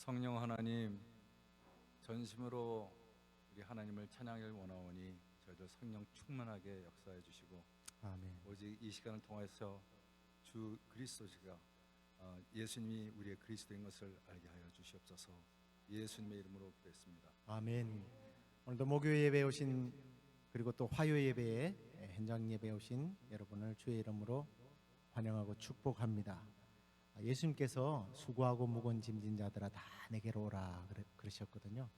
성령 하나님, 전심으로 우리 하나님을 찬양을 원하오니 저희들 성령 충만하게 역사해 주시고, 아멘. 오직 이 시간을 통해서 주 그리스도시가 예수님이 우리의 그리스도인 것을 알게 하여 주시옵소서. 예수님의 이름으로 기도했습니다. 아멘. 오늘도 목요 예배에 오신, 그리고 또 화요 예배에 현장 예배에 오신 여러분을 주의 이름으로 환영하고 축복합니다. 예수님께서 수고하고 무거운 짐진 자들아 다 내게로 오라 그러셨거든요.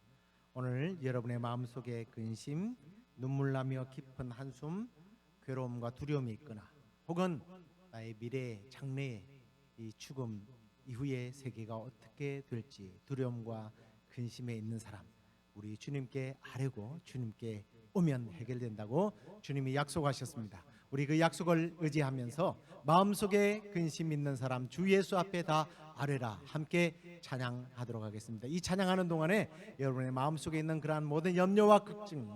오늘 여러분의 마음속에 근심, 눈물 나며 깊은 한숨, 괴로움과 두려움이 있거나, 혹은 나의 미래, 장래의 이 죽음 이후의 세계가 어떻게 될지 두려움과 근심에 있는 사람, 우리 주님께 아뢰고 주님께 오면 해결된다고 주님이 약속하셨습니다. 우리 그 약속을 의지하면서 마음속에 근심 있는 사람 주 예수 앞에 다 아뢰라, 함께 찬양하도록 하겠습니다. 이 찬양하는 동안에 여러분의 마음속에 있는 그러한 모든 염려와 걱정이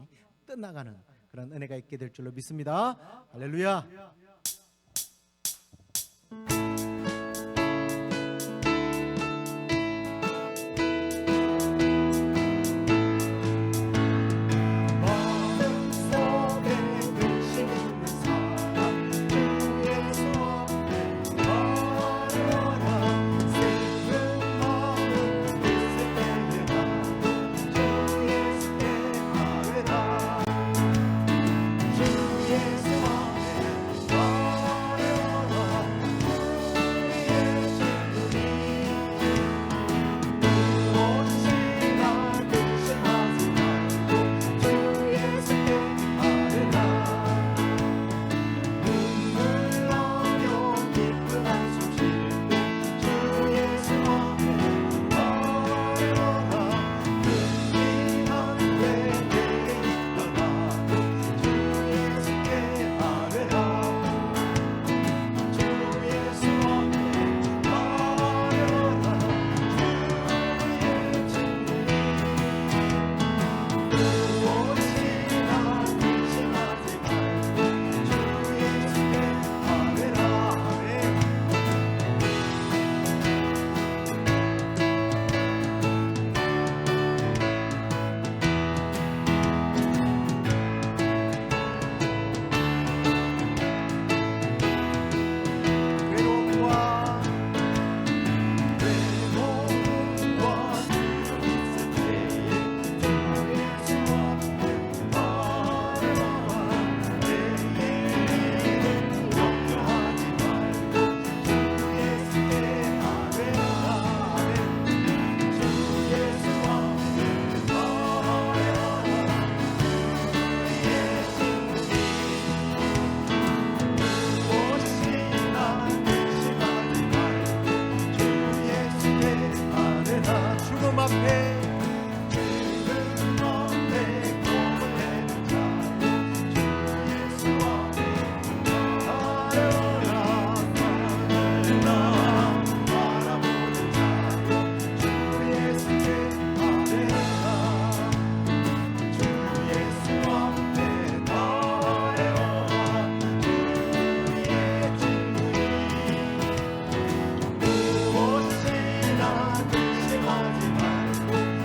떠나가는 그런 은혜가 있게 될 줄로 믿습니다. 할렐루야. 무엇이나 근심하지 말고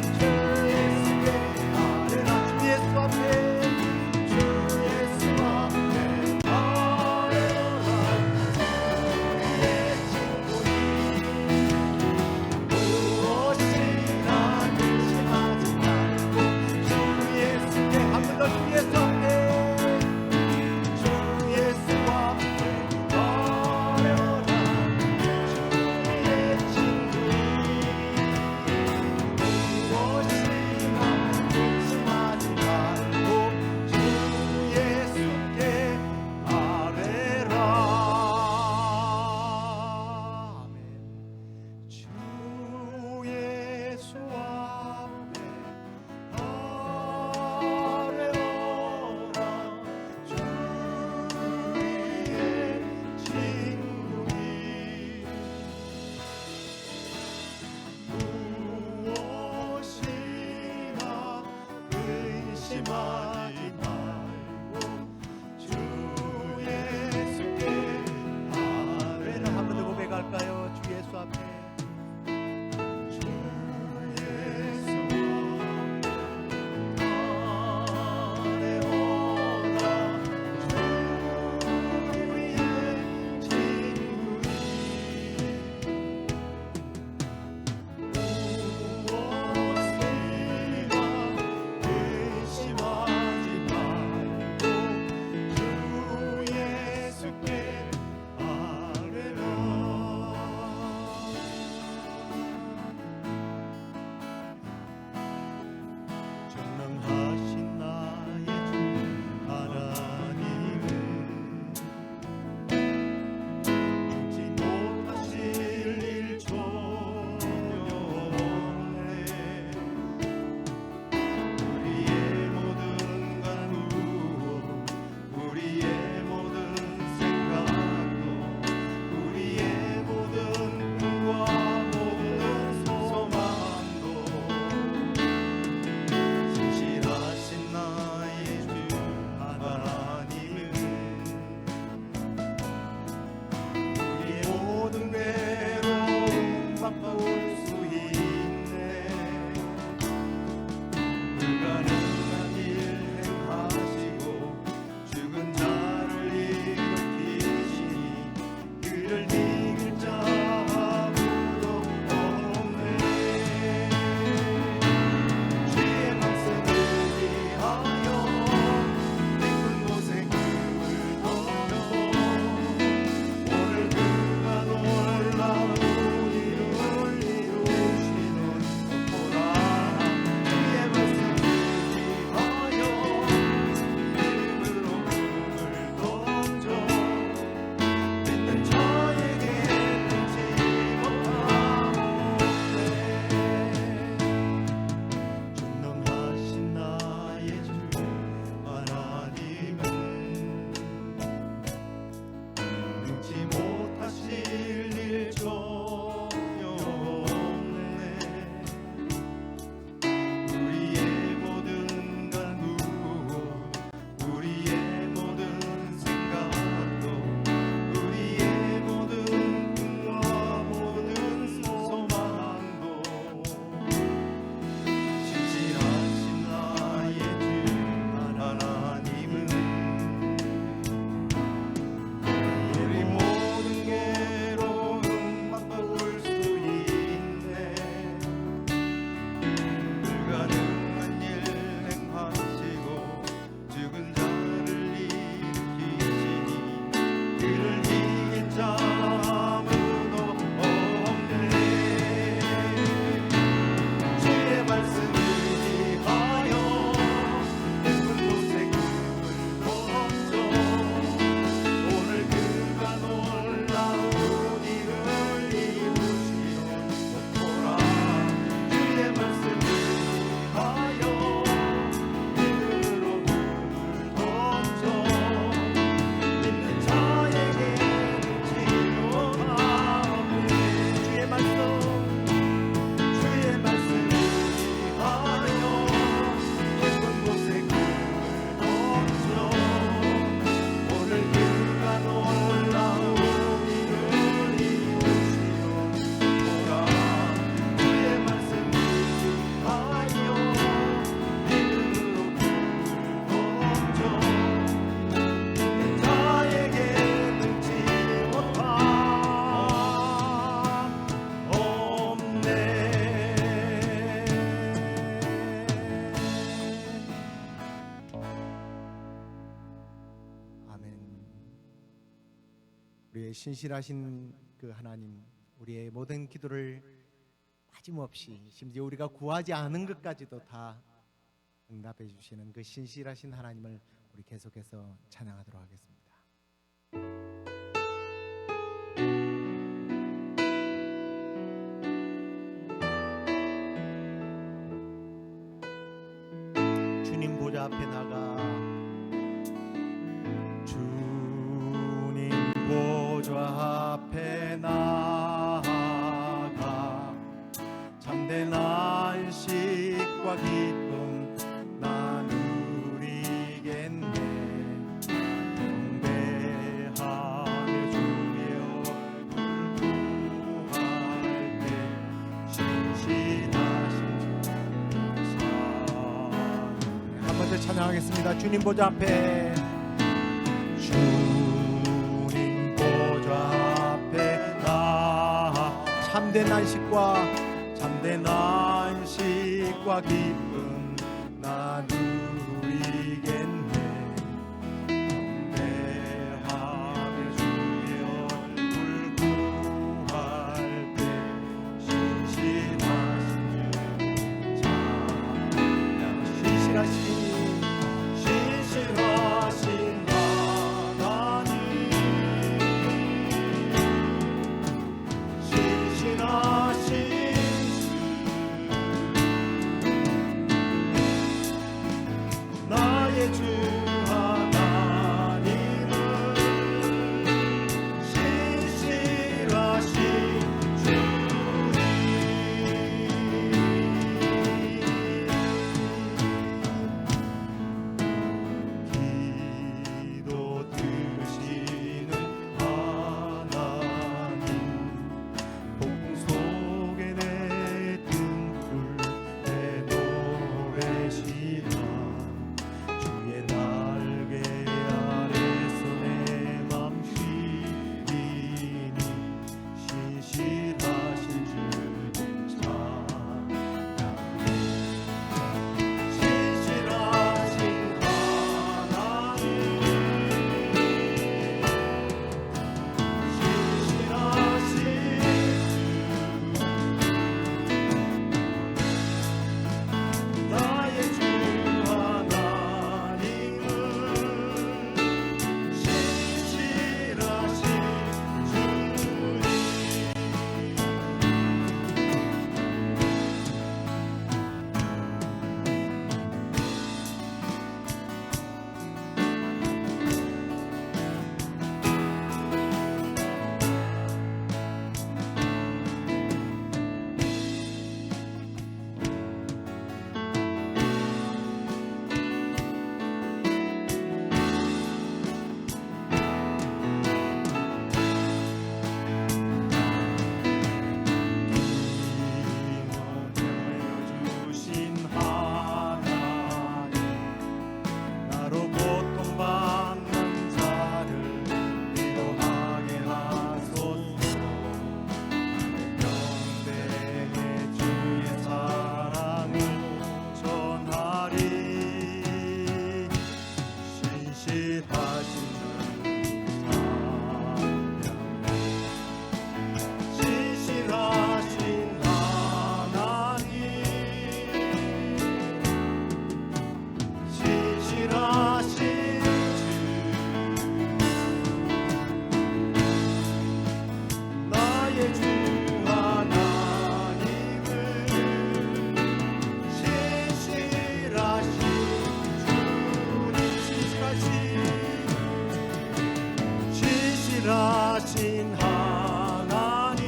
신실하신 그 하나님, 우리의 모든 기도를 빠짐없이 심지어 우리가 구하지 않은 것까지도 다 응답해 주시는 그 신실하신 하나님을 우리 계속해서 찬양하도록 하겠습니다. 주님 보좌 앞에 나가, 주님 보좌 앞에 나가, 참된 안식과 기쁨 나 누리겠네. 경배하며 주의 얼굴 구할 때 신실하신 주 한 번 더 찬양하겠습니다. 주님 보좌 앞에, 주님 보좌 앞에 나, 참된 안식과 기쁨 나 누리겠네. 경배하며 주의 얼굴 구할 때 신실하신 주 찬양. 신실하신 하나님, 신실하신 나의 주 하나님은 신실하신 주님. 기도 드시는 하나님, 폭풍 속에 내 등불 내놓으시나, 주의 날개 아래서 내 맘 쉬리니 신실하신 주님 찬양해. 신실하신 하나님, 신실하신 나의 주 하나님은 신실하신 주님. 주신 하나님, 나로 고통받는 자를 위로하게 하소서. 평생에 주의 사랑을 전하리. 신실하신 주 찬양해. 신실하신 하나님, 신실하신 주 나의 주 하나님은 신실하신 주님. 신실하신 하나님,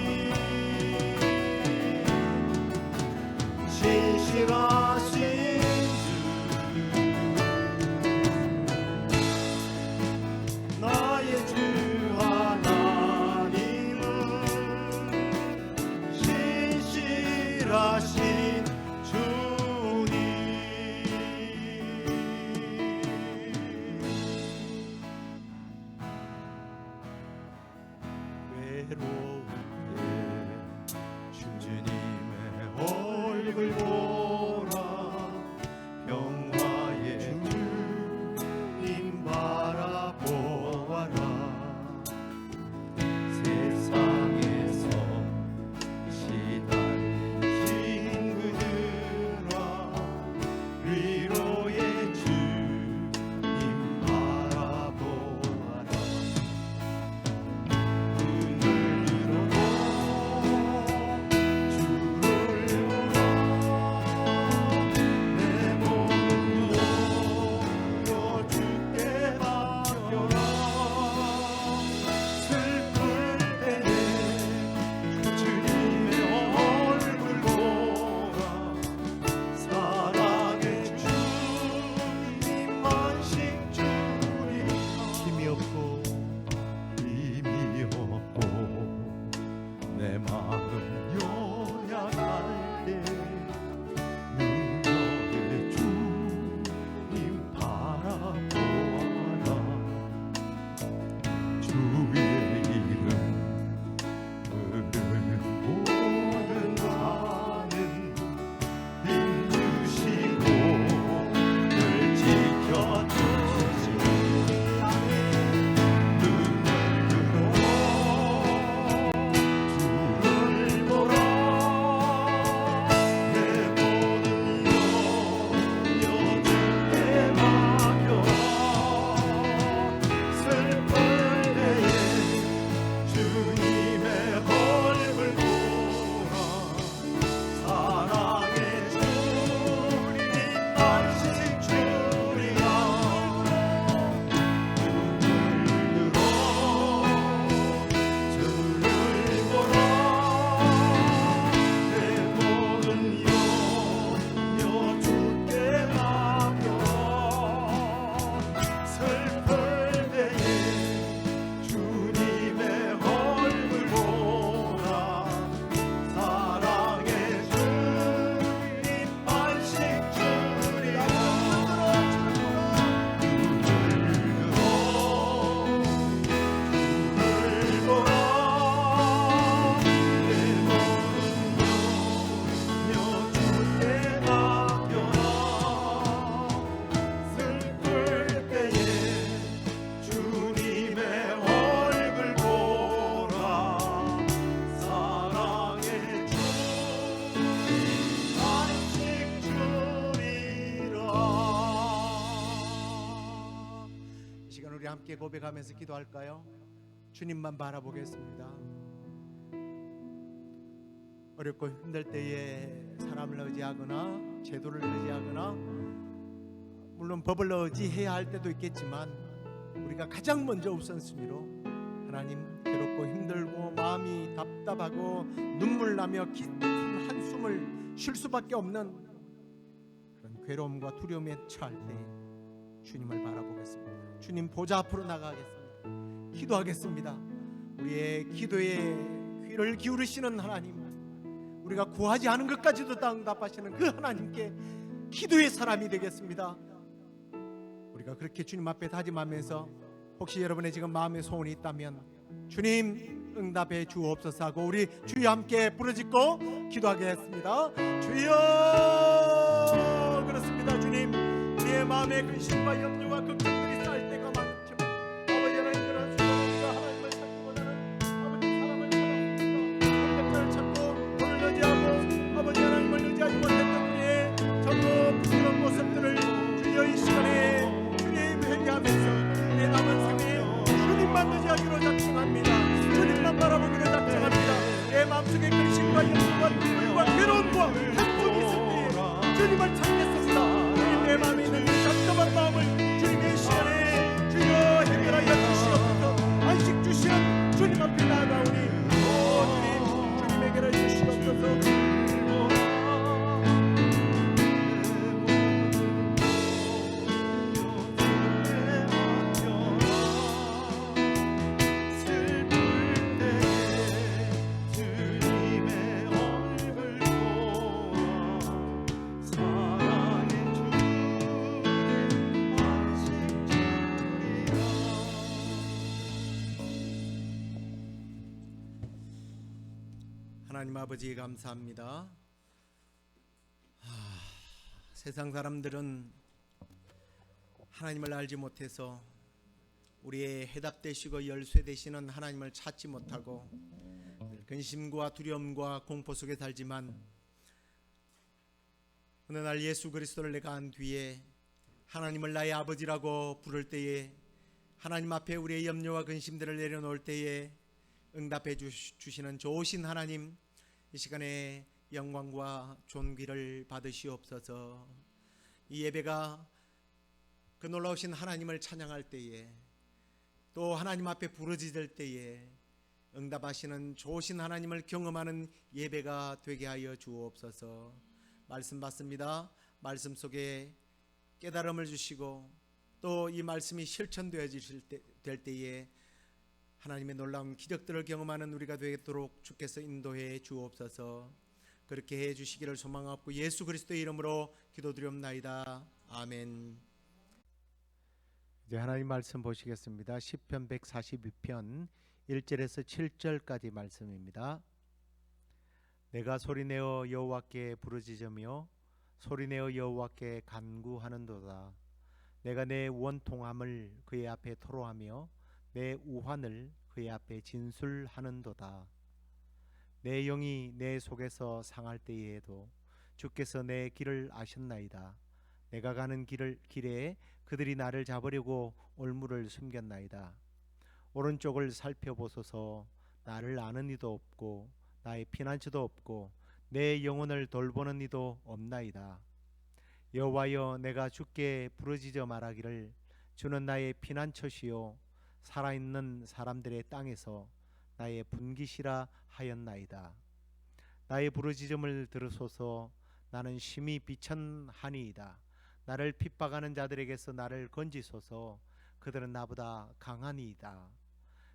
신실하신 주 나의 주 하나님은 신실하신 주님. 외로울 때 주님의 얼굴 보라. 평화의 주님 바라보아라. 함께 고백하면서 기도할까요? 주님만 바라보겠습니다. 어렵고 힘들 때에 사람을 의지하거나 제도를 의지하거나 물론 법을 의지해야 할 때도 있겠지만 우리가 가장 먼저 우선순위로 하나님, 괴롭고 힘들고 마음이 답답하고 눈물 나며 깊은 한숨을 쉴 수밖에 없는 그런 괴로움과 두려움에 처할 때에 주님을 바라보겠습니다. 주님 보좌 앞으로 나가겠습니다. 기도하겠습니다. 우리의 기도에 귀를 기울이시는 하나님, 우리가 구하지 않은 것까지도 다 응답하시는 그 하나님께 기도의 사람이 되겠습니다. 우리가 그렇게 주님 앞에 다짐하면서 혹시 여러분의 지금 마음의 소원이 있다면 주님 응답해 주옵소서 하고 우리 주여 함께 부르짖고 기도하겠습니다. 주여, 그렇습니다. 주님, 우리의 마음에 근심과 염려와 걱정들이 쌓일 때가 많지만 아버지 하나님, 그러나 우리가 하나님을 찾기보다는 아버지 사람을 찾았습니다. 어떤 찾고 오늘 의지하고 아버지 하나님을 의지하지 못했던 우리의 전부 부끄러운 모습들을 주여 이 시간에 주님 회개하면서 우리의 남은 생에 주님만 의지하기로 작정합니다. 주님만 바라보기로 작정합니다. 내 마음속에 근심과 염려와 눈물과 괴로움과 행복이 있을 때 주님을 찾겠습니다. 주님, 내 마음에 있는 이 답답한 마음을 주님의 시간에 주여 해결하여 주시옵소서. 안식 주시는 주님 앞에 나아가오니 주님 해결하여 주시옵소서. 하나님 아버지 감사합니다. 세상 사람들은 하나님을 알지 못해서 우리의 해답 되시고 열쇠 되시는 하나님을 찾지 못하고 근심과 두려움과 공포 속에 살지만 어느 날 예수 그리스도를 내가 안 뒤에 하나님을 나의 아버지라고 부를 때에 하나님 앞에 우리의 염려와 근심들을 내려놓을 때에 응답해 주시는 좋으신 하나님, 이 시간에 영광과 존귀를 받으시옵소서. 이 예배가 그 놀라우신 하나님을 찬양할 때에 또 하나님 앞에 부르짖을 때에 응답하시는 좋으신 하나님을 경험하는 예배가 되게 하여 주옵소서. 말씀 받습니다. 말씀 속에 깨달음을 주시고 또 이 말씀이 실천되어질 될 때에 하나님의 놀라운 기적들을 경험하는 우리가 되도록 주께서 인도해 주옵소서. 그렇게 해 주시기를 소망하고 예수 그리스도의 이름으로 기도드리옵나이다. 아멘. 이제 하나님 말씀 보시겠습니다. 시편 142편 1절에서 7절까지 말씀입니다. 내가 소리내어 여호와께 부르짖으며 소리내어 여호와께 간구하는도다. 내가 내 원통함을 그의 앞에 토로하며 내 우환을 그의 앞에 진술하는도다. 내 영이 내 속에서 상할 때에도 주께서 내 길을 아셨나이다. 내가 가는 길에 그들이 나를 잡으려고 올무를 숨겼나이다. 오른쪽을 살펴보소서. 나를 아는 이도 없고 나의 피난처도 없고 내 영혼을 돌보는 이도 없나이다. 여호와여, 내가 주께 부르짖어 말하기를 주는 나의 피난처시요 살아있는 사람들의 땅에서 나의 분깃이라 하였나이다. 나의 부르짖음을 들으소서. 나는 심히 비천하니이다. 나를 핍박하는 자들에게서 나를 건지소서. 그들은 나보다 강하니이다.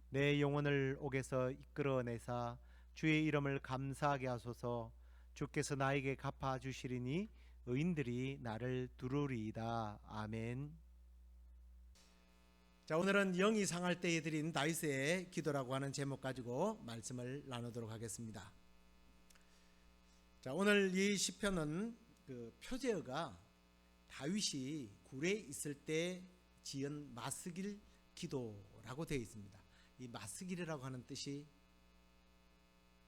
내 영혼을 옥에서 이끌어내사 주의 이름을 감사하게 하소서. 주께서 나에게 갚아주시리니 의인들이 나를 두루리이다. 아멘. 자, 오늘은 영이 상할 때에 드린 다윗의 기도라고 하는 제목 가지고 말씀을 나누도록 하겠습니다. 자, 오늘 이 시편은 그 표제어가 다윗이 굴에 있을 때 지은 마스길 기도라고 되어 있습니다. 이 마스길이라고 하는 뜻이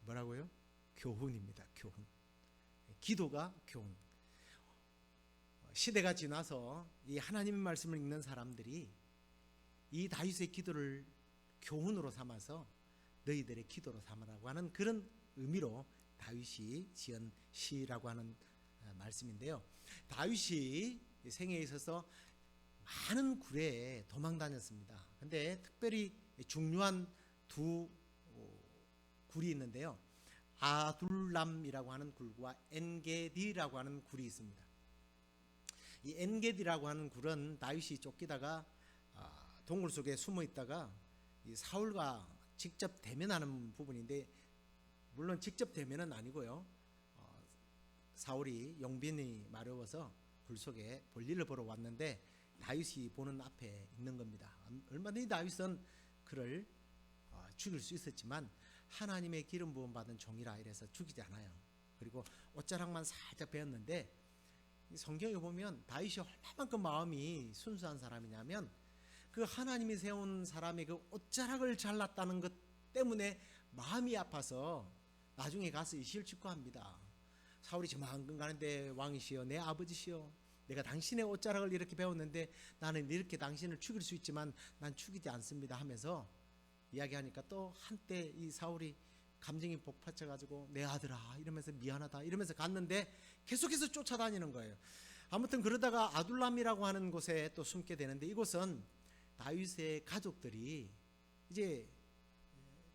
뭐라고요? 교훈입니다. 교훈. 기도가 교훈. 시대가 지나서 이 하나님의 말씀을 읽는 사람들이 이 다윗의 기도를 교훈으로 삼아서 너희들의 기도로 삼으라고 하는 그런 의미로 다윗이 지은 시라고 하는 말씀인데요. 다윗이 생애에 있어서 많은 굴에 도망 다녔습니다. 근데 특별히 중요한 두 굴이 있는데요. 아둘람이라고 하는 굴과 엔게디라고 하는 굴이 있습니다. 이 엔게디라고 하는 굴은 다윗이 쫓기다가 동굴 속에 숨어 있다가 이 사울과 직접 대면하는 부분인데, 물론 직접 대면은 아니고요. 사울이 용빈이 마려워서 굴 속에 볼일을 보러 왔는데 다윗이 보는 앞에 있는 겁니다. 얼마든지 다윗은 그를 죽일 수 있었지만 하나님의 기름 부음 받은 종이라 이래서 죽이지 않아요. 그리고 옷자락만 살짝 베었는데, 성경에 보면 다윗이 얼마만큼 마음이 순수한 사람이냐면 그 하나님이 세운 사람의 그 옷자락을 잘랐다는 것 때문에 마음이 아파서 나중에 가서 이시를 직고합니다. 사울이 저만큼 가는데 왕이시여, 내 아버지시여, 내가 당신의 옷자락을 이렇게 배웠는데 나는 이렇게 당신을 죽일 수 있지만 난 죽이지 않습니다 하면서 이야기하니까 또 한때 이 사울이 감정이 복받쳐 가지고 내 아들아 이러면서 미안하다 이러면서 갔는데 계속해서 쫓아다니는 거예요. 아무튼 그러다가 아둘람이라고 하는 곳에 또 숨게 되는데, 이곳은 다윗의 가족들이 이제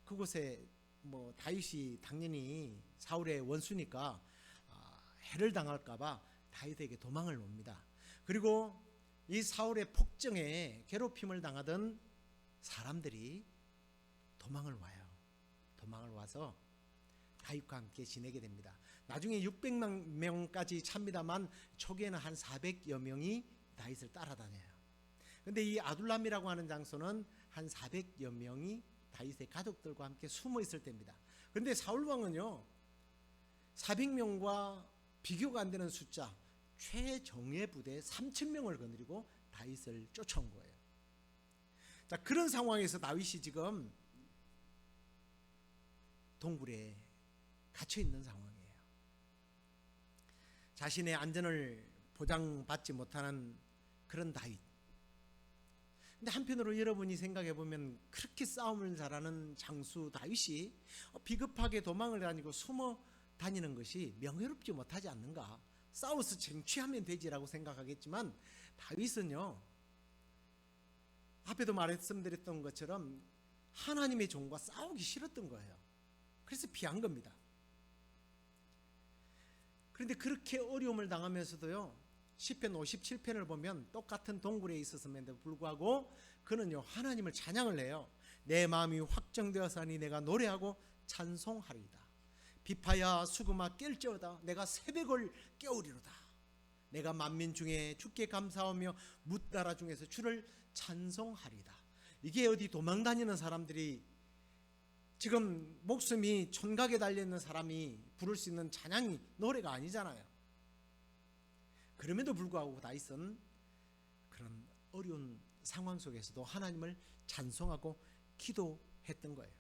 그곳에 뭐 다윗이 당연히 사울의 원수니까 해를 당할까봐 다윗에게 도망을 옵니다. 그리고 이 사울의 폭정에 괴롭힘을 당하던 사람들이 도망을 와요. 도망을 와서 다윗과 함께 지내게 됩니다. 나중에 600만 명까지 찹니다만 초기에는 한 400여 명이 다윗을 따라다녀요. 근데 이 아둘람이라고 하는 장소는 한 400여 명이 다윗의 가족들과 함께 숨어 있을 때입니다. 그런데 사울 왕은요, 400명과 비교가 안 되는 숫자, 최정예 부대 3,000명을 거느리고 다윗을 쫓아온 거예요. 자, 그런 상황에서 다윗이 지금 동굴에 갇혀 있는 상황이에요. 자신의 안전을 보장받지 못하는 그런 다윗. 근데 한편으로 여러분이 생각해 보면 그렇게 싸움을 잘하는 장수 다윗이 비겁하게 도망을 다니고 숨어 다니는 것이 명예롭지 못하지 않는가? 싸워서 쟁취하면 되지라고 생각하겠지만 다윗은요, 앞에도 말씀드렸던 것처럼 하나님의 종과 싸우기 싫었던 거예요. 그래서 피한 겁니다. 그런데 그렇게 어려움을 당하면서도요, 시편 57편을 보면 똑같은 동굴에 있었음에도 불구하고 그는요 하나님을 찬양을 해요. 내 마음이 확정되었사니 내가 노래하고 찬송하리이다. 비파야 수금아 깰지어다. 내가 새벽을 깨우리로다. 내가 만민 중에 주께 감사하며 뭇나라 중에서 주를 찬송하리이다. 이게 어디 도망다니는 사람들이, 지금 목숨이 촌각에 달려있는 사람이 부를 수 있는 찬양이 노래가 아니잖아요. 그럼에도 불구하고 다윗은 그런 어려운 상황 속에서도 하나님을 찬송하고 기도했던 거예요.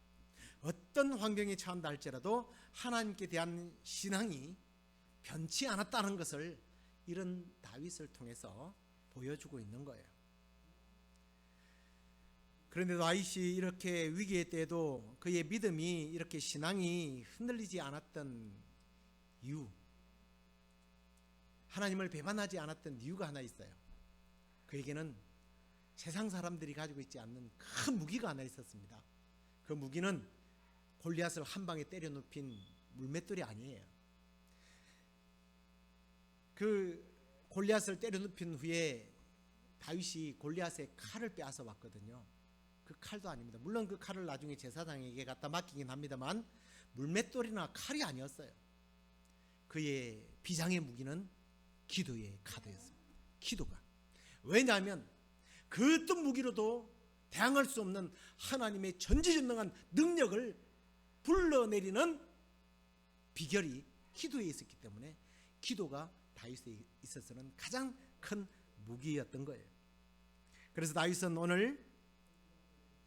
어떤 환경에 처한다 할지라도 하나님께 대한 신앙이 변치 않았다는 것을 이런 다윗을 통해서 보여주고 있는 거예요. 그런데 다윗이 이렇게 위기의 때에도 그의 믿음이, 이렇게 신앙이 흔들리지 않았던 이유, 하나님을 배반하지 않았던 이유가 하나 있어요. 그에게는 세상 사람들이 가지고 있지 않는 큰 무기가 하나 있었습니다. 그 무기는 골리앗을 한 방에 때려 눕힌 물맷돌이 아니에요. 그 골리앗을 때려 눕힌 후에 다윗이 골리앗의 칼을 빼앗아 왔거든요. 그 칼도 아닙니다. 물론 그 칼을 나중에 제사장에게 갖다 맡기긴 합니다만 물맷돌이나 칼이 아니었어요. 그의 비장의 무기는 기도의 카드였습니다. 기도가. 왜냐하면 그 어떤 무기로도 대항할 수 없는 하나님의 전지전능한 능력을 불러내리는 비결이 기도에 있었기 때문에 기도가 다윗에 있어서는 가장 큰 무기였던 거예요. 그래서 다윗은 오늘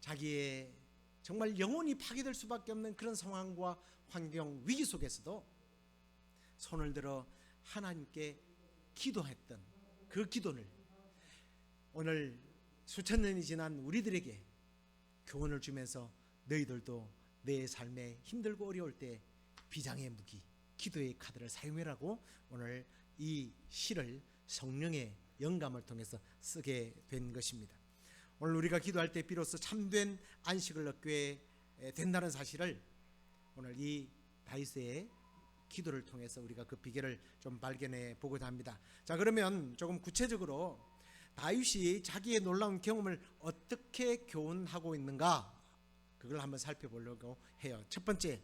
자기의 정말 영혼이 파괴될 수밖에 없는 그런 상황과 환경, 위기 속에서도 손을 들어 하나님께 기도했던 그 기도를 오늘 수천 년이 지난 우리들에게 교훈을 주면서 너희들도 내 삶에 힘들고 어려울 때 비장의 무기, 기도의 카드를 사용해라고 오늘 이 시를 성령의 영감을 통해서 쓰게 된 것입니다. 오늘 우리가 기도할 때 비로소 참된 안식을 얻게 된다는 사실을 오늘 이 다윗의 기도를 통해서 우리가 그 비결을 좀 발견해 보고자 합니다. 자, 그러면 조금 구체적으로 다윗이 자기의 놀라운 경험을 어떻게 교훈하고 있는가, 그걸 한번 살펴보려고 해요. 첫 번째,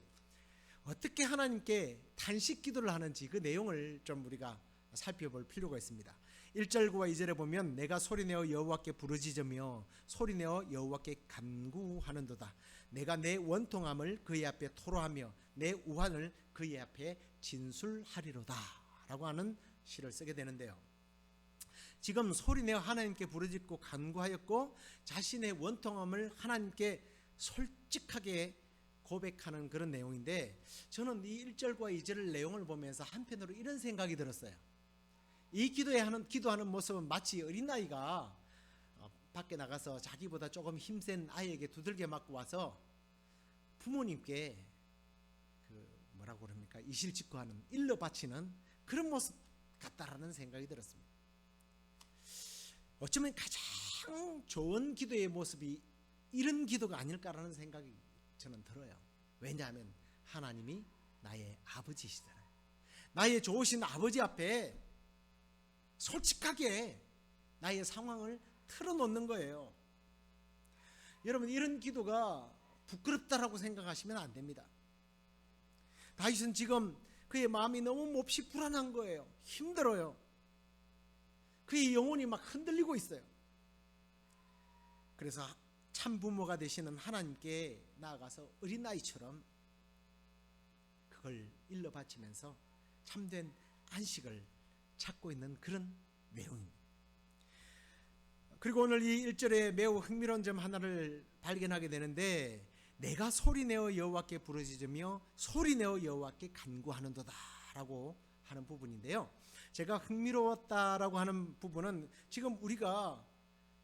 어떻게 하나님께 탄식 기도를 하는지 그 내용을 좀 우리가 살펴볼 필요가 있습니다. 1절과 2절에 보면 내가 소리내어 여호와께 부르짖으며 소리내어 여호와께 간구하는도다. 내가 내 원통함을 그의 앞에 토로하며 내 우환을 그의 앞에 진술하리로다 라고 하는 시를 쓰게 되는데요. 지금 소리내어 하나님께 부르짖고 간구하였고 자신의 원통함을 하나님께 솔직하게 고백하는 그런 내용인데, 저는 이 1절과 2절 내용을 보면서 한편으로 이런 생각이 들었어요. 이 기도하는 모습은 마치 어린아이가 밖에 나가서 자기보다 조금 힘센 아이에게 두들겨 맞고 와서 부모님께 뭐라고 그럽니까? 이실직고하는, 일러 바치는 그런 모습 같다라는 생각이 들었습니다. 어쩌면 가장 좋은 기도의 모습이 이런 기도가 아닐까라는 생각이 저는 들어요. 왜냐하면 하나님이 나의 아버지시잖아요. 나의 좋으신 아버지 앞에 솔직하게 나의 상황을 털어놓는 거예요. 여러분, 이런 기도가 부끄럽다라고 생각하시면 안 됩니다. 다윗은 지금 그의 마음이 너무 몹시 불안한 거예요. 힘들어요. 그의 영혼이 막 흔들리고 있어요. 그래서 참 부모가 되시는 하나님께 나아가서 어린아이처럼 그걸 일러 바치면서 참된 안식을 찾고 있는 그런 내용입니다. 그리고 오늘 이 1절에 매우 흥미로운 점 하나를 발견하게 되는데, 내가 소리내어 여호와께 부르짖으며 소리내어 여호와께 간구하는도다 라고 하는 부분인데요, 제가 흥미로웠다라고 하는 부분은 지금 우리가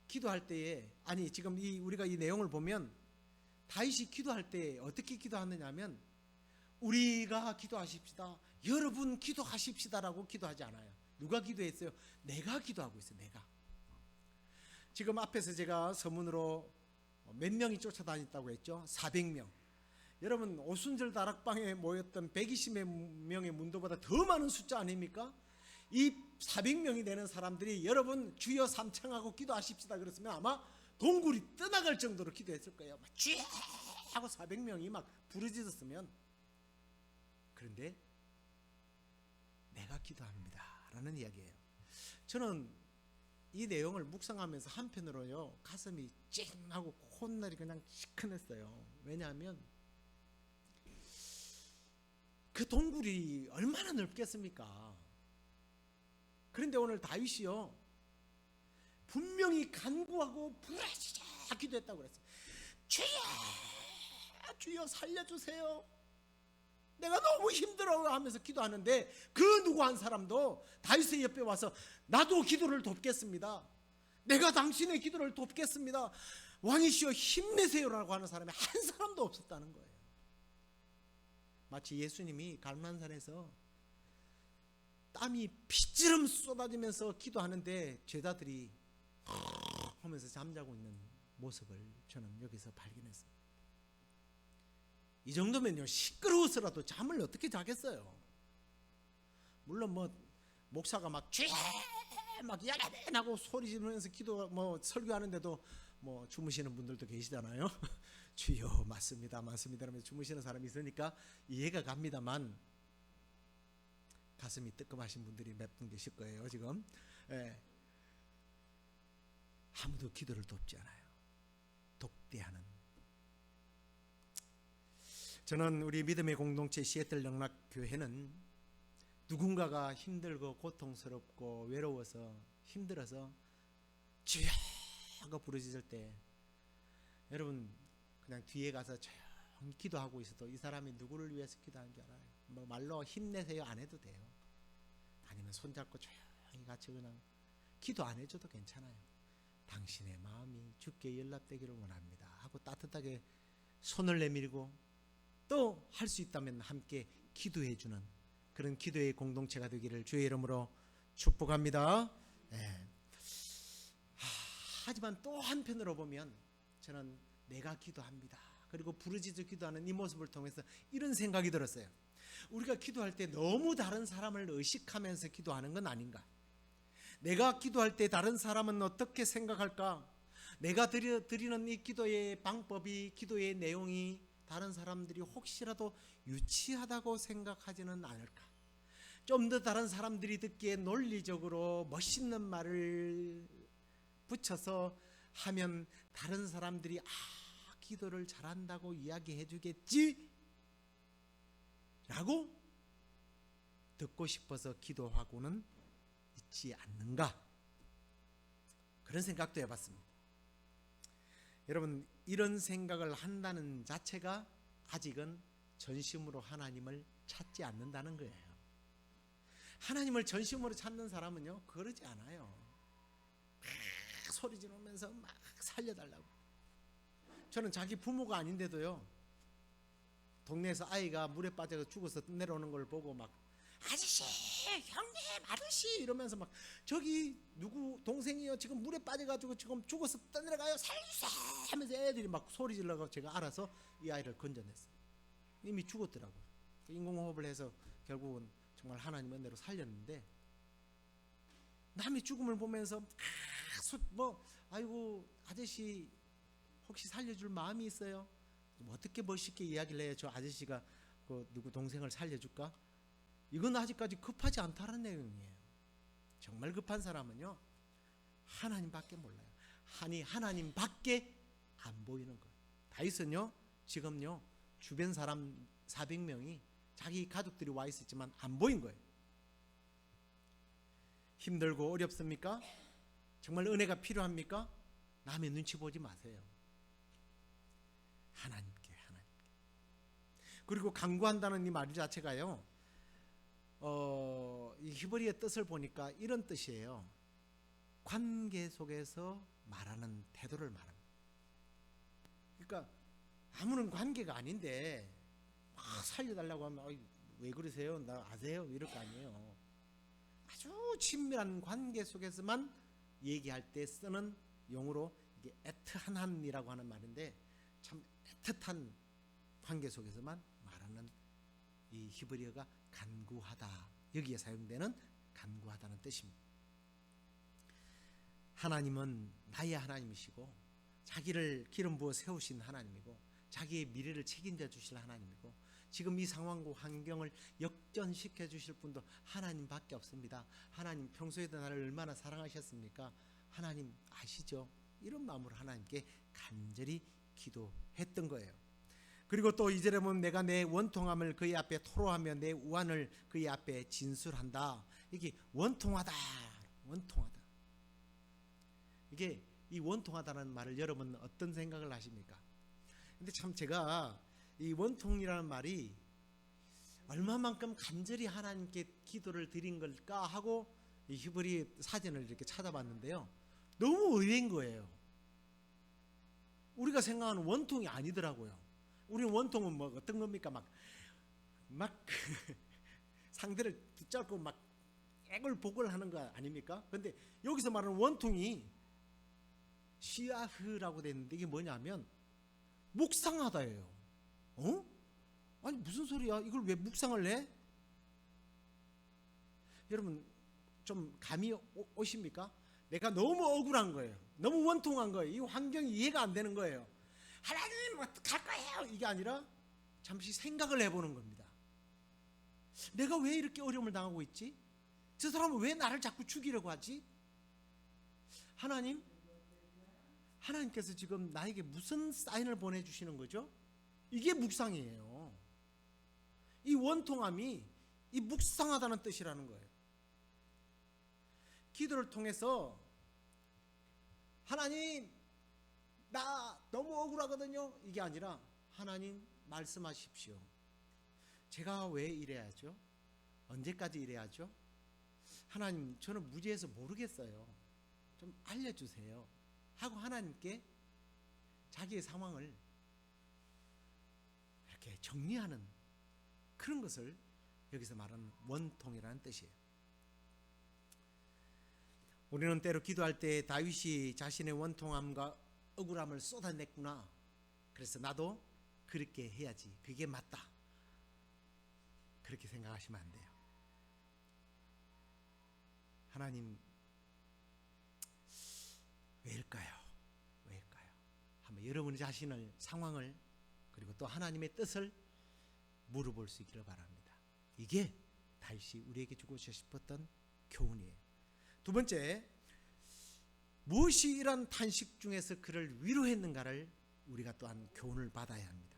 기도할 때에, 아니 지금 우리가 이 내용을 보면 다윗이 기도할 때 어떻게 기도하느냐 하면 우리가 기도하십시다, 여러분 기도하십시다라고 기도하지 않아요. 누가 기도했어요? 내가 기도하고 있어요. 내가. 지금 앞에서 제가 서문으로 몇 명이 쫓아다녔다고 했죠? 400명. 여러분, 오순절 다락방에 모였던 120명의 문도보다 더 많은 숫자 아닙니까? 이 400명이 되는 사람들이 여러분 주여 삼창하고 기도하십시다 그랬으면 아마 동굴이 떠나갈 정도로 기도했을 거예요. 막 쥐 하고 400명이 막 부르짖었으면. 그런데 내가 기도합니다 라는 이야기예요. 저는 이 내용을 묵상하면서 한편으로요 가슴이 찡하고 콧날이 그냥 시큰했어요. 왜냐하면 그 동굴이 얼마나 넓겠습니까? 그런데 오늘 다윗이요 분명히 간구하고 부르짖어 기도했다고 그랬어요. 주여, 주여 살려주세요. 내가 너무 힘들어 하면서 기도하는데 그 누구 한 사람도 다윗의 옆에 와서 나도 기도를 돕겠습니다. 내가 당신의 기도를 돕겠습니다. 왕이시여 힘내세요라고 하는 사람이 한 사람도 없었다는 거예요. 마치 예수님이 갈만산에서 땀이 핏처럼 쏟아지면서 기도하는데 제자들이 하면서 잠자고 있는 모습을 저는 여기서 발견했어요. 이 정도면요 시끄러워서라도 잠을 어떻게 자겠어요. 물론 뭐 목사가 막 야라라고 소리 지르면서 기도 설교하는데도 뭐 주무시는 분들도 계시잖아요. 주여 맞습니다 맞습니다 하면서 주무시는 사람이 있으니까 이해가 갑니다만 가슴이 뜨끔하신 분들이 몇 분 계실 거예요 지금. 예. 아무도 기도를 돕지 않아요. 독대하는. 저는 우리 믿음의 공동체 시애틀 영락교회는 누군가가 힘들고 고통스럽고 외로워서 힘들어서 주여 하고 부르짖을 때 여러분 그냥 뒤에 가서 조용히 기도하고 있어도 이 사람이 누구를 위해서 기도하는 줄 알아요. 뭐 말로 힘내세요 안 해도 돼요. 아니면 손잡고 조용히 같이 그냥 기도 안 해줘도 괜찮아요. 당신의 마음이 주께 연락되기를 원합니다 하고 따뜻하게 손을 내밀고 또 할 수 있다면 함께 기도해 주는 그런 기도의 공동체가 되기를 주의 이름으로 축복합니다. 네. 하지만 또 한편으로 보면 저는 내가 기도합니다. 그리고 부르짖어 기도하는 이 모습을 통해서 이런 생각이 들었어요. 우리가 기도할 때 너무 다른 사람을 의식하면서 기도하는 건 아닌가? 내가 기도할 때 다른 사람은 어떻게 생각할까? 내가 드리는 이 기도의 방법이, 기도의 내용이 다른 사람들이 혹시라도 유치하다고 생각하지는 않을까? 좀 더 다른 사람들이 듣기에 논리적으로 멋있는 말을 붙여서 하면 다른 사람들이 기도를 잘한다고 이야기해 주겠지? 라고 듣고 싶어서 기도하고는 있지 않는가? 그런 생각도 해봤습니다. 여러분, 이런 생각을 한다는 자체가 아직은 전심으로 하나님을 찾지 않는다는 거예요. 하나님을 전심으로 찾는 사람은요, 그러지 않아요. 막 소리 지르면서 막 살려달라고. 저는 자기 부모가 아닌데도요, 동네에서 아이가 물에 빠져서 죽어서 내려오는 걸 보고 막 아저씨, 형님, 아저씨 이러면서 막 저기 누구 동생이요 지금 물에 빠져가지고 지금 죽어서 떠내려가요, 살려주세요 하면서 애들이 막 소리 질러가지고 제가 알아서 이 아이를 건져냈어요. 이미 죽었더라고요. 인공호흡을 해서 결국은 정말 하나님 은혜로 살렸는데, 남의 죽음을 보면서 아이고 아저씨 혹시 살려줄 마음이 있어요? 어떻게 멋있게 이야기를 해요? 저 아저씨가 그 누구 동생을 살려줄까? 이건 아직까지 급하지 않다는 내용이에요. 정말 급한 사람은요, 하나님밖에 몰라요. 하나님밖에 안 보이는 거예요. 다윗은요, 지금요 주변 사람 400명이 자기 가족들이 와 있었지만 안 보인 거예요. 힘들고 어렵습니까? 정말 은혜가 필요합니까? 남의 눈치 보지 마세요. 하나님께. 그리고 간구한다는 이 말 자체가요, 이 히브리의 뜻을 보니까 이런 뜻이에요. 관계 속에서 말하는 태도를 말합니다. 그러니까 아무런 관계가 아닌데 막 살려달라고 하면 왜 그러세요? 나 아세요? 이럴 거 아니에요. 아주 친밀한 관계 속에서만 얘기할 때 쓰는 용어로 이게 애틋한이라고 하는 말인데, 참 애틋한 관계 속에서만 말하는 이 히브리어가 간구하다, 여기에 사용되는 간구하다는 뜻입니다. 하나님은 나의 하나님이시고 자기를 기름 부어 세우신 하나님이고 자기의 미래를 책임져 주실 하나님이고 지금 이 상황과 환경을 역전시켜 주실 분도 하나님밖에 없습니다. 하나님, 평소에도 나를 얼마나 사랑하셨습니까? 하나님 아시죠? 이런 마음으로 하나님께 간절히 기도했던 거예요. 그리고 또 2절에 보면 내가 내 원통함을 그의 앞에 토로하며 내 우환을 그의 앞에 진술한다. 이게 원통하다. 이게 이 원통하다는 말을 여러분 어떤 생각을 하십니까? 근데 참 제가 이 원통이라는 말이 얼마만큼 간절히 하나님께 기도를 드린 걸까 하고 이 히브리 사전을 이렇게 찾아봤는데요, 너무 의외인 거예요. 우리가 생각하는 원통이 아니더라고요. 우리는 원통은 뭐 어떤 겁니까? 막 상대를 붙잡고 막 애걸복걸 하는 거 아닙니까? 근데 여기서 말하는 원통이 시아흐라고 되어 있는데 이게 뭐냐면 묵상하다예요. 아니 무슨 소리야? 이걸 왜 묵상을 해? 여러분 좀 감이 오십니까? 내가 너무 억울한 거예요. 너무 원통한 거예요. 이 환경이 이해가 안 되는 거예요. 하나님 어떡할 거예요? 이게 아니라 잠시 생각을 해보는 겁니다. 내가 왜 이렇게 어려움을 당하고 있지? 저 사람은 왜 나를 자꾸 죽이려고 하지? 하나님께서 지금 나에게 무슨 사인을 보내주시는 거죠? 이게 묵상이에요. 이 원통함이 이 묵상하다는 뜻이라는 거예요. 기도를 통해서 하나님 나 너무 억울하거든요, 이게 아니라 하나님 말씀하십시오. 제가 왜 이래야죠? 언제까지 이래야죠? 하나님 저는 무지해서 모르겠어요. 좀 알려주세요. 하고 하나님께 자기의 상황을 이렇게 정리하는 그런 것을 여기서 말하는 원통이라는 뜻이에요. 우리는 때로 기도할 때 다윗이 자신의 원통함과 억울함을 쏟아냈구나, 그래서 나도 그렇게 해야지, 그게 맞다, 그렇게 생각하시면 안 돼요. 하나님, 왜일까요? 왜일까요? 한번 여러분 자신을, 상황을, 그리고 또 하나님의 뜻을 물어볼 수 있기를 바랍니다. 이게 다윗이 우리에게 주고 싶었던 교훈이에요. 두 번째, 무엇이 이런 탄식 중에서 그를 위로했는가를 우리가 또한 교훈을 받아야 합니다.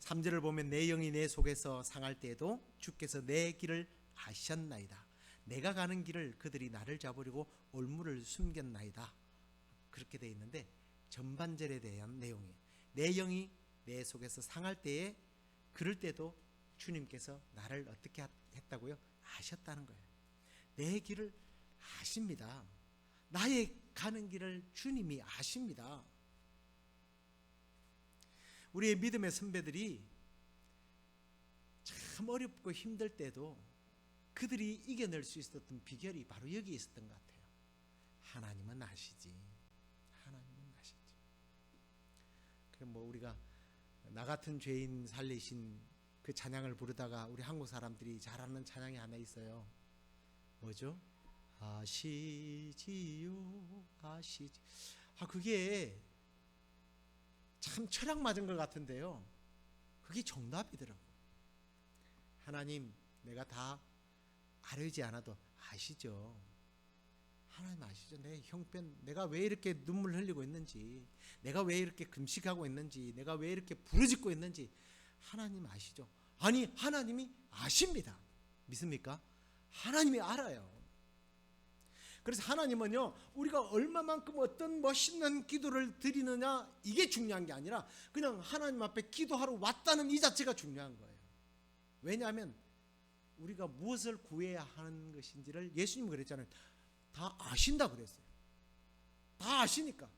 3절을 보면 내 영이 내 속에서 상할 때에도 주께서 내 길을 아셨나이다. 내가 가는 길을 그들이 나를 잡으려고 올무를 숨겼나이다. 그렇게 되어 있는데 전반절에 대한 내용이에요. 내 영이 내 속에서 상할 때에, 그럴 때도 주님께서 나를 어떻게 했다고요? 아셨다는 거예요. 내 길을 아십니다. 나의 가는 길을 주님이 아십니다. 우리의 믿음의 선배들이 참 어렵고 힘들 때도 그들이 이겨낼 수 있었던 비결이 바로 여기 있었던 것 같아요. 하나님은 아시지. 하나님은 아시지. 그럼 뭐 우리가 나 같은 죄인 살리신 그 찬양을 부르다가 우리 한국 사람들이 잘하는 찬양이 하나 있어요. 뭐죠? 아시지요, 아시지. 그게 참 철학 맞은 것 같은데요, 그게 정답이더라고. 하나님, 내가 다 알지 않아도 아시죠. 하나님 아시죠. 내 형편, 내가 왜 이렇게 눈물 흘리고 있는지, 내가 왜 이렇게 금식하고 있는지, 내가 왜 이렇게 부르짖고 있는지 하나님 아시죠. 아니, 하나님이 아십니다. 믿습니까? 하나님이 알아요. 그래서 하나님은요, 우리가 얼마만큼 어떤 멋있는 기도를 드리느냐, 이게 중요한 게 아니라 그냥 하나님 앞에 기도하러 왔다는 이 자체가 중요한 거예요. 왜냐하면 우리가 무엇을 구해야 하는 것인지를 예수님 그랬잖아요. 다 아신다 그랬어요. 다 아시니까.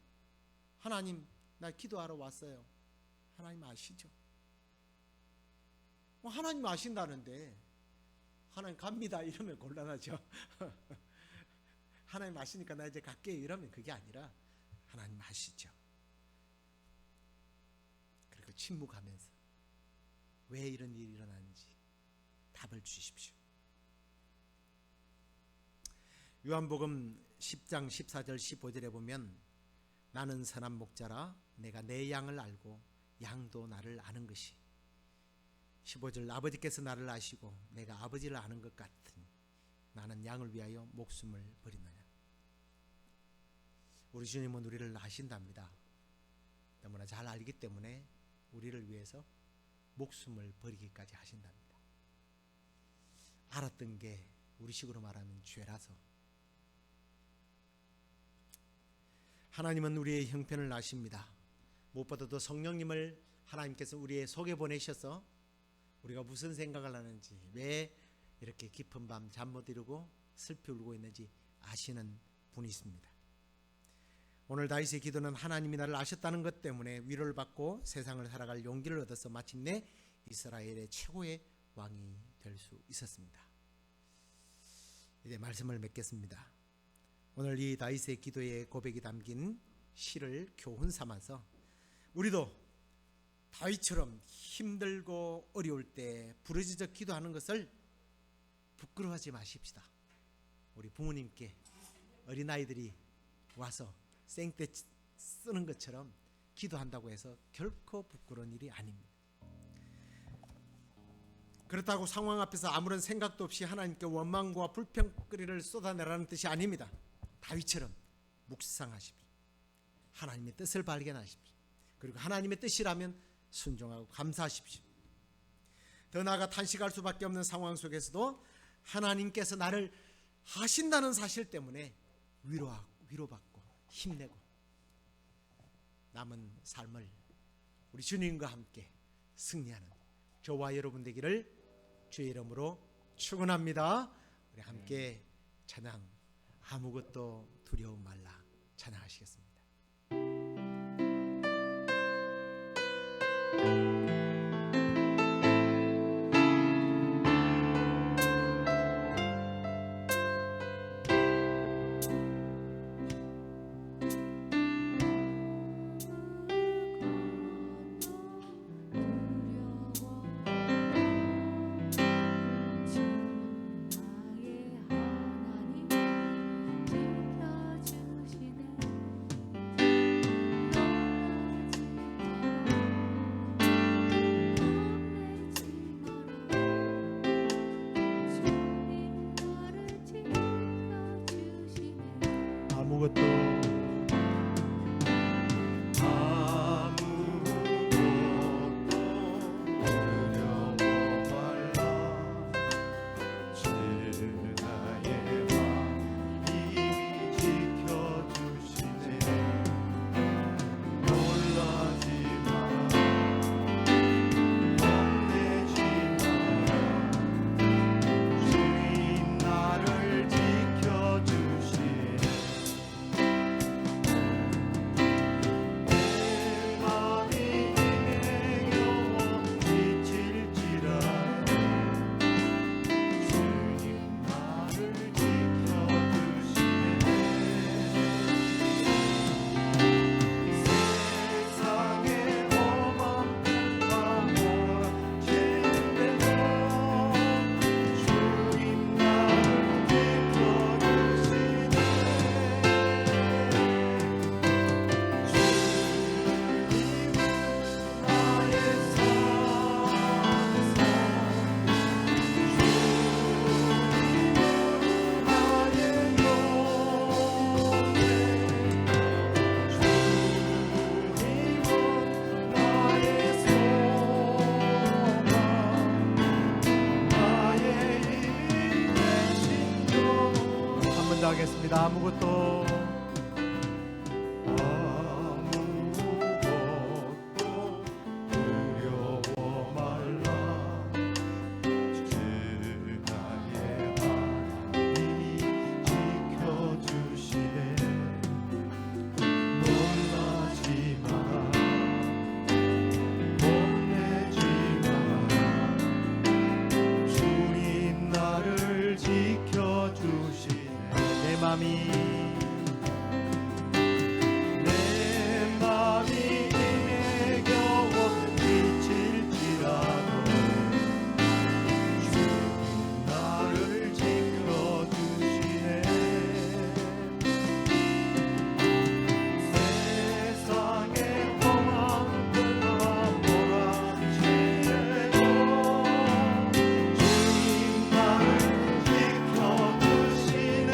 하나님, 나 기도하러 왔어요. 하나님 아시죠. 하나님 아신다는데 하나님 갑니다 이러면 곤란하죠. 하나님 아시니까 나 이제 갈게요 이러면 그게 아니라 하나님 아시죠. 그리고 침묵하면서 왜 이런 일이 일어나는지 답을 주십시오. 요한복음 10장 14절 15절에 보면 나는 선한 목자라 내가 내 양을 알고 양도 나를 아는 것이, 15절 아버지께서 나를 아시고 내가 아버지를 아는 것 같으니 나는 양을 위하여 목숨을 버리느냐. 우리 주님은 우리를 아신답니다. 너무나 잘 알기 때문에 우리를 위해서 목숨을 버리기까지 하신답니다. 알았던 게 우리식으로 말하면 죄라서. 하나님은 우리의 형편을 아십니다. 무엇보다도 성령님을 하나님께서 우리의 속에 보내셔서 우리가 무슨 생각을 하는지, 왜 이렇게 깊은 밤 잠 못 이루고 슬피 울고 있는지 아시는 분이 있습니다. 오늘 다윗의 기도는 하나님이 나를 아셨다는 것 때문에 위로를 받고 세상을 살아갈 용기를 얻어서 마침내 이스라엘의 최고의 왕이 될 수 있었습니다. 이제 말씀을 맺겠습니다. 오늘 이 다윗의 기도의 고백이 담긴 시를 교훈 삼아서 우리도 다윗처럼 힘들고 어려울 때 부르짖어 기도하는 것을 부끄러워하지 마십시다. 우리 부모님께 어린아이들이 와서 생떼 쓰는 것처럼 기도한다고 해서 결코 부끄러운 일이 아닙니다. 그렇다고 상황 앞에서 아무런 생각도 없이 하나님께 원망과 불평거리를 쏟아내라는 뜻이 아닙니다. 다윗처럼 묵상하십시오. 하나님의 뜻을 발견하십시오. 그리고 하나님의 뜻이라면 순종하고 감사하십시오. 더 나아가 탄식할 수밖에 없는 상황 속에서도 하나님께서 나를 하신다는 사실 때문에 위로받고 힘내고 남은 삶을 우리 주님과 함께 승리하는 저와 여러분 되기를 주의 이름으로 축원합니다. 우리 함께 찬양, 아무것도 두려움 말라 찬양하시겠습니다. 아무것도 하겠습니다. 아무것도 두려워 말라. 주 나의 하나님이 지켜주시네. 놀라지 마라. 겁내지 마라. 주님 나를 지켜주시네. 내 맘이 힘에 겨워 미칠지라도 주님 나를 지켜주시네. 세상의 험한 뜰과 몰아치려도 주님 나를 지켜주시네.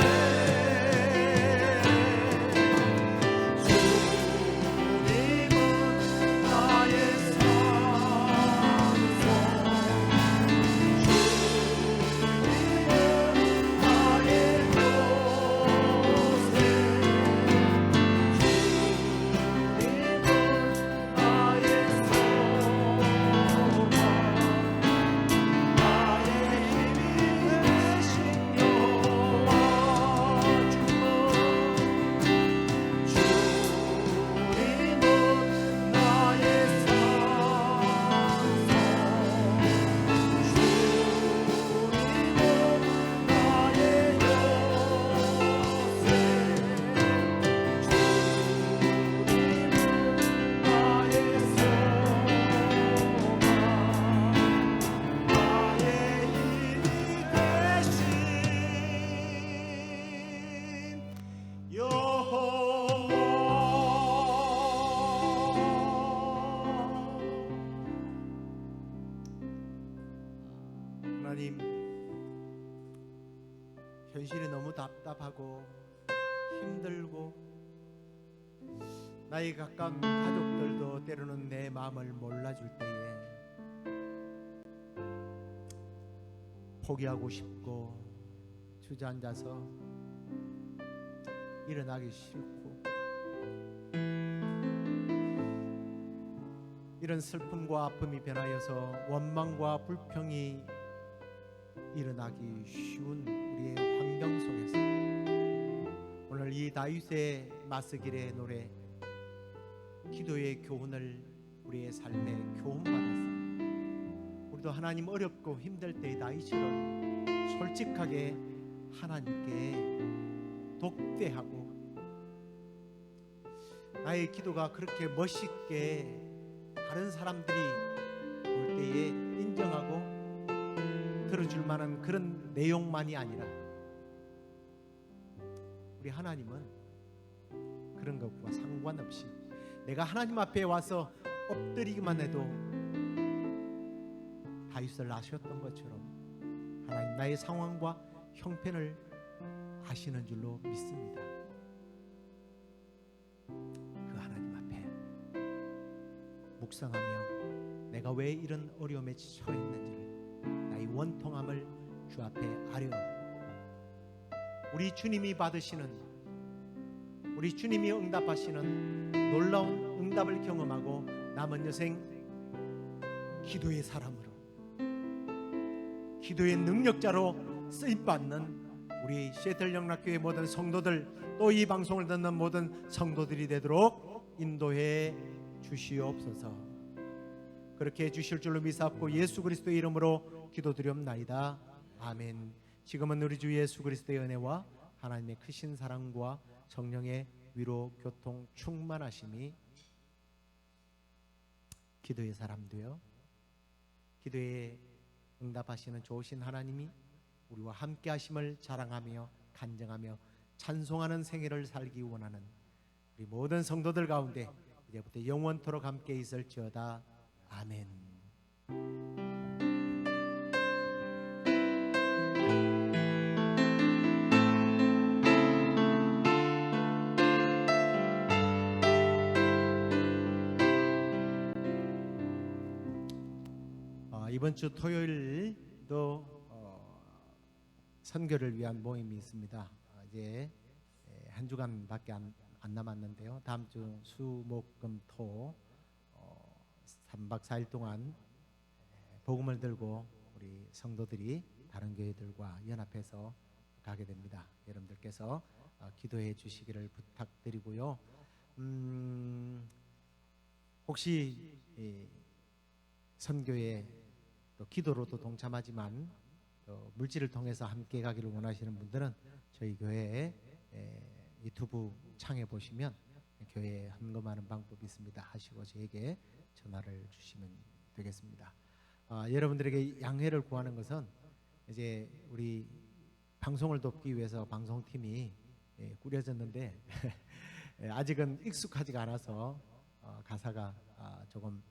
하나님, 현실이 너무 답답하고 힘들고 나의 가까운 가족들도 때로는 내 마음을 몰라줄 때에 포기하고 싶고 주저앉아서 일어나기 싫고 이런 슬픔과 아픔이 변하여서 원망과 불평이 일어나기 쉬운 우리의 환경 속에서 오늘 이 다윗의 마스길의 노래 기도의 교훈을 우리의 삶에 교훈받았습니다. 우리도 하나님 어렵고 힘들 때이다 이처럼 솔직하게 하나님께 독대하고 나의 기도가 그렇게 멋있게 다른 사람들이 볼 때에 인정하고 들어줄 만한 그런 내용만이 아니라 우리 하나님은 그런 것과 상관없이 내가 하나님 앞에 와서 엎드리기만 해도 다윗을 아셨던 것처럼 하나님 나의 상황과 형편을 아시는 줄로 믿습니다. 그 하나님 앞에 묵상하며 내가 왜 이런 어려움에 처해 있는지를 나의 원통함을 주 앞에 아뢰어 우리 주님이 받으시는 우리 주님이 응답하시는 놀라운 응답을 경험하고 남은 여생 기도의 사람으로 기도의 능력자로 쓰임받는 우리 시애틀 영락교회 모든 성도들 또 이 방송을 듣는 모든 성도들이 되도록 인도해 주시옵소서. 그렇게 해주실 줄로 믿사옵고 예수 그리스도의 이름으로 기도드리옵나이다. 아멘. 지금은 우리 주 예수 그리스도의 은혜와 하나님의 크신 사랑과 성령의 위로 교통 충만하심이 기도의 사람 되어 기도에 응답하시는 좋으신 하나님이 우리와 함께 하심을 자랑하며 간증하며 찬송하는 생애를 살기 원하는 우리 모든 성도들 가운데 이제부터 영원토록 함께 있을지어다. 아멘. 이번 주 토요일도 선교를 위한 모임이 있습니다. 이제 한 주간밖에 안 남았는데요. 다음 주 수, 목, 금, 토 3박 4일 동안 복음을 들고 우리 성도들이 다른 교회들과 연합해서 가게 됩니다. 여러분들께서 기도해 주시기를 부탁드리고요. 혹시 선교에 또 기도로도 동참하지만 또 물질을 통해서 함께 가기를 원하시는 분들은 저희 교회에 유튜브 창에 보시면 교회에 헌금하는 방법이 있습니다 하시고 저에게 전화를 주시면 되겠습니다. 여러분들에게 양해를 구하는 것은 이제 우리 방송을 돕기 위해서 방송팀이 꾸려졌는데 아직은 익숙하지가 않아서 가사가 조금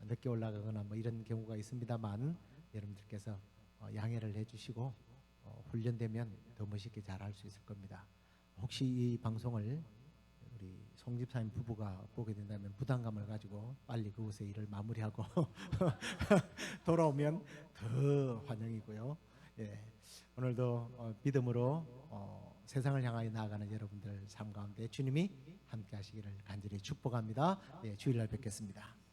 늦게 올라가거나 뭐 이런 경우가 있습니다만 여러분들께서 양해를 해주시고 훈련되면 더 멋있게 잘할 수 있을 겁니다. 혹시 이 방송을 우리 송 집사님 부부가 보게 된다면 부담감을 가지고 빨리 그곳에 일을 마무리하고 돌아오면 더 환영이고요. 오늘도 믿음으로 세상을 향하여 나아가는 여러분들 삶 가운데 주님이 함께 하시기를 간절히 축복합니다. 주일날 뵙겠습니다.